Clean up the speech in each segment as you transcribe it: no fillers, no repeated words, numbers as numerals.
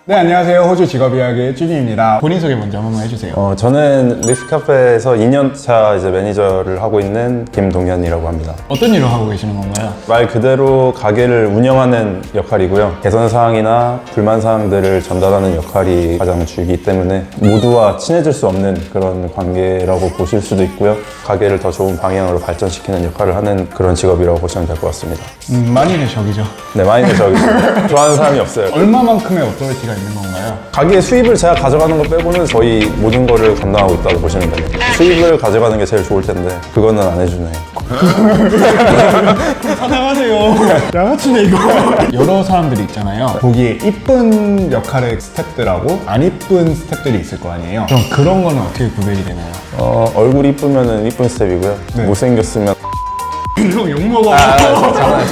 네, 안녕하세요. 호주 직업이야기의 쭈니입니다. 본인 소개 먼저 한번 해주세요. 저는 리스카페에서 2년차 이제 매니저를 하고 있는 김동현이라고 합니다. 어떤 일을 하고 계시는 건가요? 말 그대로 가게를 운영하는 역할이고요. 개선 사항이나 불만 사항들을 전달하는 역할이 가장 주이기 때문에 모두와 친해질 수 없는 그런 관계라고 보실 수도 있고요. 가게를 더 좋은 방향으로 발전시키는 역할을 하는 그런 직업이라고 보시면 될 것 같습니다. 많이는 적이죠. 네, 많이 저기 좋아하는 사람이 없어요. 얼마만큼의 오토리티가 있는 건가요? 가게 수입을 제가 가져가는 거 빼고는 거의 모든 거를 감당하고 있다고 보시면 됩니다. 수입을 가져가는 게 제일 좋을 텐데 그거는 안 해주네요. 사랑하세요. 양아치네 이거. 여러 사람들이 있잖아요. 보기에 이쁜 역할의 스태프들하고 안 이쁜 스태프들이 있을 거 아니에요. 그럼 그런 거는 어떻게 구별이 되나요? 얼굴이 이쁘면 이쁜 스텝이고요. 네. 못생겼으면 형 욕먹어.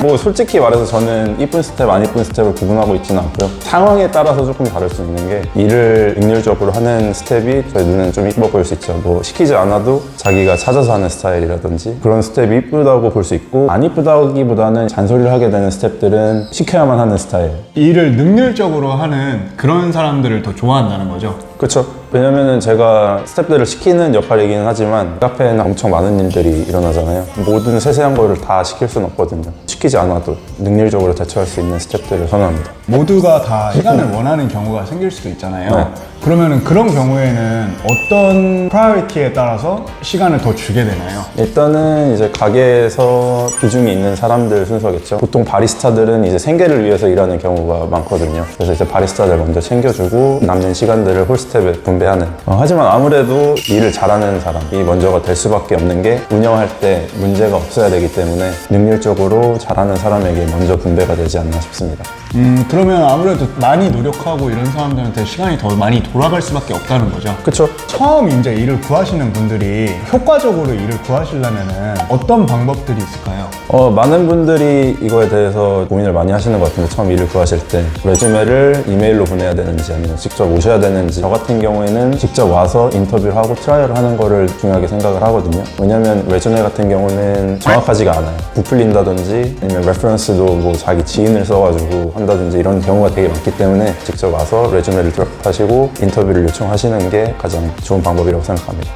뭐 솔직히 말해서 저는 이쁜 스텝, 안 이쁜 스텝을 구분하고 있지는 않고요. 상황에 따라서 조금 다를 수 있는 게 일을 능률적으로 하는 스텝이 저희 눈에는 좀 이뻐 보일 수 있죠. 뭐 시키지 않아도 자기가 찾아서 하는 스타일이라든지 그런 스텝이 이쁘다고 볼 수 있고, 안 이쁘다기보다는 잔소리를 하게 되는 스텝들은 시켜야만 하는 스타일. 일을 능률적으로 하는 그런 사람들을 더 좋아한다는 거죠. 그렇죠. 왜냐면은 제가 스태프들을 시키는 역할이기는 하지만 카페에는 엄청 많은 일들이 일어나잖아요. 모든 세세한 거를 다 시킬 수는 없거든요. 시키지 않아도 능률적으로 대처할 수 있는 스태프들을 선호합니다. 모두가 다 시간을 원하는 경우가 생길 수도 있잖아요. 네. 그러면은 그런 경우에는 어떤 프라이어티에 따라서 시간을 더 주게 되나요? 일단은 이제 가게에서 비중이 있는 사람들 순서겠죠. 보통 바리스타들은 이제 생계를 위해서 일하는 경우가 많거든요. 그래서 이제 바리스타들 먼저 챙겨주고 남는 시간들을 홀스텝에 분배하는. 하지만 아무래도 일을 잘하는 사람이 먼저가 될 수밖에 없는 게 운영할 때 문제가 없어야 되기 때문에 능률적으로 잘하는 사람에게 먼저 분배가 되지 않나 싶습니다. 그러면 아무래도 많이 노력하고 이런 사람들한테 시간이 더 많이 돌아갈 수밖에 없다는 거죠. 그쵸? 처음 이제 일을 구하시는 분들이 효과적으로 일을 구하시려면은 어떤 방법들이 있을까요? 많은 분들이 이거에 대해서 고민을 많이 하시는 것 같은데, 처음 일을 구하실 때 레주메를 이메일로 보내야 되는지 아니면 직접 오셔야 되는지, 저 같은 경우에는 직접 와서 인터뷰를 하고 트라이얼을 하는 거를 중요하게 생각을 하거든요. 왜냐면 레주메 같은 경우는 정확하지가 않아요. 부풀린다든지 아니면 레퍼런스도 뭐 자기 지인을 써가지고 한다든지 이런 경우가 되게 많기 때문에 직접 와서 레주메를 드랍하시고 인터뷰를 요청하시는 게 가장 좋은 방법이라고 생각합니다.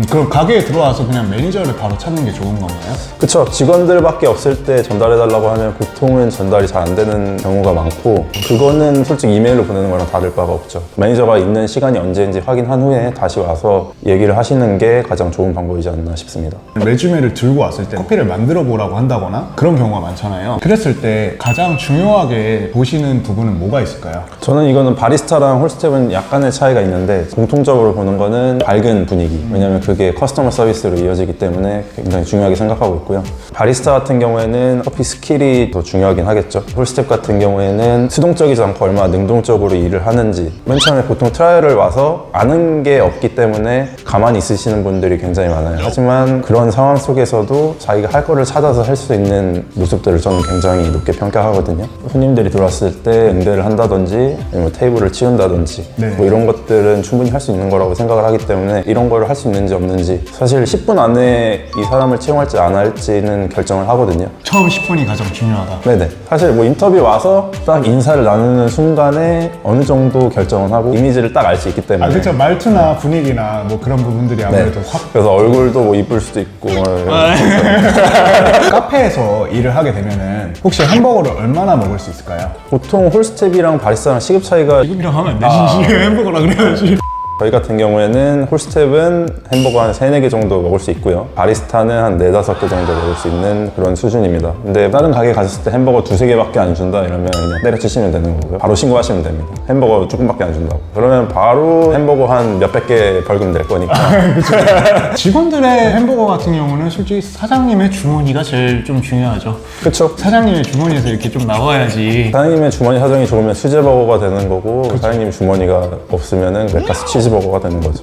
그럼 가게에 들어와서 그냥 매니저를 바로 찾는 게 좋은 건가요? 그쵸. 직원들밖에 없을 때 전달해달라고 하면 보통은 전달이 잘 안 되는 경우가 많고, 그거는 솔직히 이메일로 보내는 거랑 다를 바가 없죠. 매니저가 있는 시간이 언제인지 확인한 후에 다시 와서 얘기를 하시는 게 가장 좋은 방법이지 않나 싶습니다. 레주메를 들고 왔을 때 커피를 만들어 보라고 한다거나 그런 경우가 많잖아요. 그랬을 때 가장 중요하게 보시는 부분은 뭐가 있을까요? 저는 이거는 바리스타랑 홀스텝은 약간의 차이가 있는데, 공통적으로 보는 거는 밝은 분위기. 왜냐면 그게 커스터머 서비스로 이어지기 때문에 굉장히 중요하게 생각하고 있고요. 바리스타 같은 경우에는 커피 스킬이 더 중요하긴 하겠죠. 홀스텝 같은 경우에는 수동적이지 않고 얼마나 능동적으로 일을 하는지. 맨 처음에 보통 트라이얼을 와서 아는 게 없기 때문에 가만히 있으시는 분들이 굉장히 많아요. 하지만 그런 상황 속에서도 자기가 할 거를 찾아서 할 수 있는 모습들을 저는 굉장히 높게 평가하거든요. 손님들이 들어왔을 때 응대를 한다든지 아니면 테이블을 치운다든지 네. 뭐 이런 것들은 충분히 할 수 있는 거라고 생각을 하기 때문에, 이런 걸 할 수 있는지 없는지 사실 10분 안에 이 사람을 채용할지 안 할지는 결정을 하거든요. 처음 10분이 가장 중요하다. 네네. 사실 뭐 인터뷰 와서 딱 인사를 나누는 순간에 어느 정도 결정을 하고 이미지를 딱 알 수 있기 때문에. 그렇죠. 말투나 분위기나 뭐 그런 부분들이 아무래도 확. 그래서 얼굴도 뭐 이쁠 수도 있고 카페에서 일을 하게 되면은 혹시 햄버거를 얼마나 먹을 수 있을까요? 보통 홀스텝이랑 바리스타랑 시급 차이가, 지금이랑 하면 안 되지. 햄버거라 그래야지. 저희 같은 경우에는 홀스텝은 햄버거 한 3, 4개 정도 먹을 수 있고요. 바리스타는 한 4, 5개 정도 먹을 수 있는 그런 수준입니다. 근데 다른 가게 가셨을 때 햄버거 2, 3개밖에 안 준다 이러면 그냥 때려치시면 되는 거고요. 바로 신고하시면 됩니다. 햄버거 조금밖에 안 준다고. 그러면 바로 햄버거 한 몇백 개 벌금 낼 거니까. 직원들의 햄버거 같은 경우는 솔직히 사장님의 주머니가 제일 좀 중요하죠. 그쵸? 사장님의 주머니에서 이렇게 좀 나와야지. 사장님의 주머니 사정이 좋으면 수제버거가 되는 거고, 사장님 주머니가 없으면은 맥가스 치즈버거가 되는 거죠.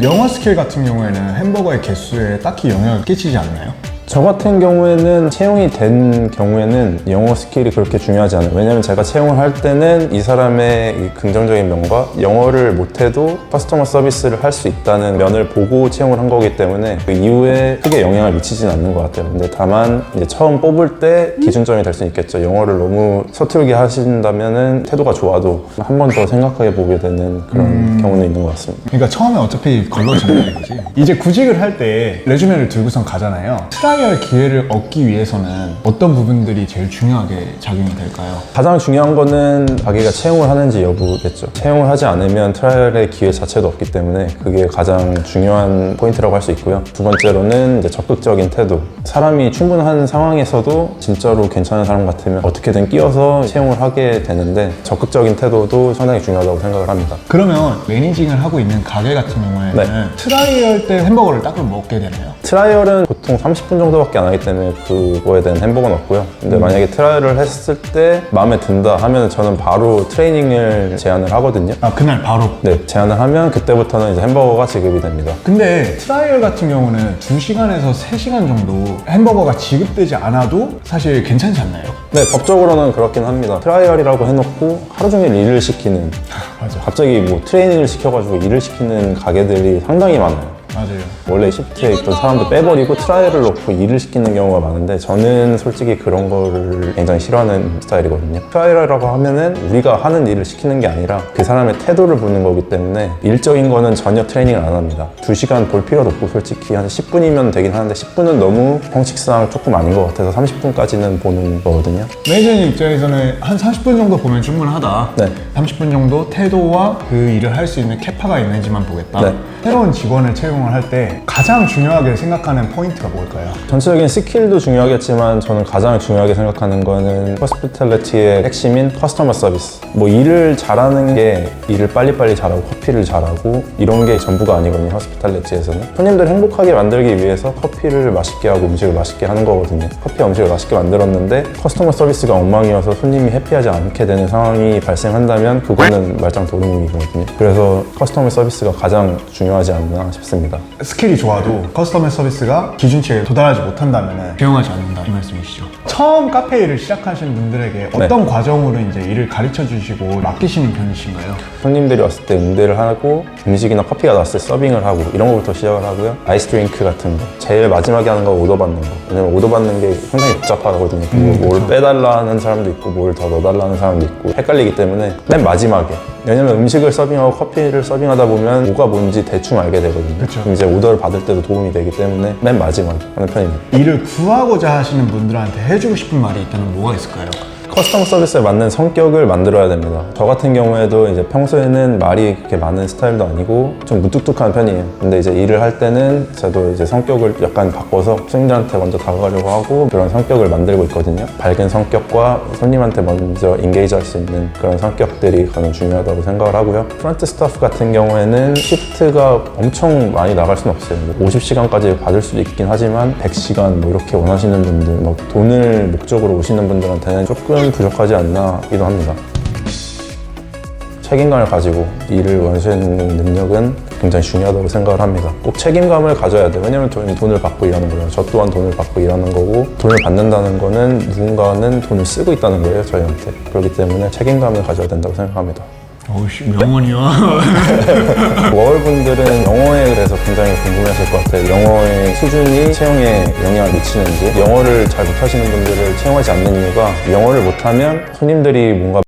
영어 스킬 같은 경우에는 햄버거의 개수에 딱히 영향을 끼치지 않나요? 저 같은 경우에는 채용이 된 경우에는 영어 스킬이 그렇게 중요하지 않아요. 왜냐면 제가 채용을 할 때는 이 사람의 이 긍정적인 면과 영어를 못해도 커스터머 서비스를 할 수 있다는 면을 보고 채용을 한 거기 때문에 그 이후에 크게 영향을 미치진 않는 것 같아요. 근데 다만 이제 처음 뽑을 때 기준점이 될 수 있겠죠. 영어를 너무 서툴게 하신다면은 태도가 좋아도 한 번 더 생각해 보게 되는 그런 경우는 있는 것 같습니다. 그러니까 처음에 어차피 걸러지는 거지. 이제 구직을 할 때 레주메를 들고선 가잖아요. 트라이얼 기회를 얻기 위해서는 어떤 부분들이 제일 중요하게 작용이 될까요? 가장 중요한 거는 자기가 채용을 하는지 여부겠죠. 채용을 하지 않으면 트라이얼의 기회 자체도 없기 때문에 그게 가장 중요한 포인트라고 할 수 있고요. 두 번째로는 이제 적극적인 태도. 사람이 충분한 상황에서도 진짜로 괜찮은 사람 같으면 어떻게든 끼어서 채용을 하게 되는데 적극적인 태도도 상당히 중요하다고 생각을 합니다. 그러면 매니징을 하고 있는 가게 같은 경우에는 네. 트라이얼 때 햄버거를 딱 먹게 되나요? 트라이얼은 보통 30분 정도밖에 안 하기 때문에 그거에 대한 햄버거는 없고요. 근데 만약에 트라이얼을 했을 때 마음에 든다 하면 저는 바로 트레이닝을 제안을 하거든요. 아, 그날 바로? 네, 제안을 하면 그때부터는 이제 햄버거가 지급이 됩니다. 근데 트라이얼 같은 경우는 2시간에서 3시간 정도 햄버거가 지급되지 않아도 사실 괜찮지 않나요? 네, 법적으로는 그렇긴 합니다. 트라이얼이라고 해놓고 하루 종일 일을 시키는, 맞아. 갑자기 뭐 트레이닝을 시켜가지고 일을 시키는 가게들이 상당히 많아요. 맞아요. 원래 시프트에 있던 사람도 빼버리고 트라이얼을 넣고 일을 시키는 경우가 많은데 저는 솔직히 그런 거를 굉장히 싫어하는 스타일이거든요. 트라이얼이라고 하면은 우리가 하는 일을 시키는 게 아니라 그 사람의 태도를 보는 거기 때문에 일적인 거는 전혀 트레이닝을 안 합니다. 2시간 볼 필요도 없고 솔직히 한 10분이면 되긴 하는데 10분은 너무 형식상 조금 아닌 것 같아서 30분까지는 보는 거거든요. 매니저님 입장에서는 한 40분 정도 보면 충분하다. 네. 30분 정도 태도와 그 일을 할 수 있는 캐파가 있는지만 보겠다. 네. 새로운 직원을 채용을 할 때 가장 중요하게 생각하는 포인트가 뭘까요? 전체적인 스킬도 중요하겠지만 저는 가장 중요하게 생각하는 거는 호스피탈리티의 핵심인 커스터머 서비스. 뭐 일을 잘하는 게 일을 빨리빨리 잘하고 커피를 잘하고 이런 게 전부가 아니거든요. 호스피탈리티에서는 손님들 행복하게 만들기 위해서 커피를 맛있게 하고 음식을 맛있게 하는 거거든요. 커피와 음식을 맛있게 만들었는데 커스터머 서비스가 엉망이어서 손님이 해피하지 않게 되는 상황이 발생한다면 그거는 말짱 도루묵이거든요. 그래서 커스터머 서비스가 가장 중요하지 않나 싶습니다. 스킬이 좋아도 커스터머 서비스가 기준치에 도달하지 못한다면 채용하지 않는다 이 말씀이시죠. 처음 카페 일을 시작하시는 분들에게 어떤 과정으로 이제 일을 가르쳐 주시고 맡기시는 편이신가요? 손님들이 왔을 때 응대를 하고 음식이나 커피가 나왔을 때 서빙을 하고 이런 거부터 시작을 하고요. 아이스 드링크 같은 거 제일 마지막에 하는 거 오더 받는 거. 왜냐면 오더 받는 게 상당히 복잡하거든요. 뭘 빼달라는 사람도 있고 뭘 더 넣어달라는 사람도 있고 헷갈리기 때문에 맨 마지막에 왜냐면 음식을 서빙하고 커피를 서빙하다 보면 뭐가 뭔지 대충 알게 되거든요. 그쵸. 그럼 이제 오더를 받을 때도 도움이 되기 때문에 맨 마지막에 하는 편입니다. 일을 구하고자 하시는 분들한테 해주고 싶은 말이 있다면 뭐가 있을까요? 커스터머 서비스에 맞는 성격을 만들어야 됩니다. 저 같은 경우에도 이제 평소에는 말이 그렇게 많은 스타일도 아니고 좀 무뚝뚝한 편이에요. 근데 이제 일을 할 때는 저도 이제 성격을 약간 바꿔서 손님들한테 먼저 다가가려고 하고 그런 성격을 만들고 있거든요. 밝은 성격과 손님한테 먼저 인게이지 할 수 있는 그런 성격들이 가장 중요하다고 생각을 하고요. 프런트 스타프 같은 경우에는 시프트가 엄청 많이 나갈 수는 없어요. 50시간까지 받을 수도 있긴 하지만 100시간 뭐 이렇게 원하시는 분들, 뭐 돈을 목적으로 오시는 분들한테는 조금 부족하지 않나기도 합니다. 책임감을 가지고 일을 완수하는 능력은 굉장히 중요하다고 생각을 합니다. 꼭 책임감을 가져야 돼요. 왜냐면 저희는 돈을 받고 일하는 거예요. 저 또한 돈을 받고 일하는 거고 돈을 받는다는 거는 누군가는 돈을 쓰고 있다는 거예요, 저희한테. 그렇기 때문에 책임감을 가져야 된다고 생각합니다. 어우씨, 명언이야. 워홀분들은 영어에 대해서 굉장히 궁금해하실 것 같아요. 영어의 수준이 채용에 영향을 미치는지. 영어를 잘 못하시는 분들을 채용하지 않는 이유가 영어를 못하면 손님들이 뭔가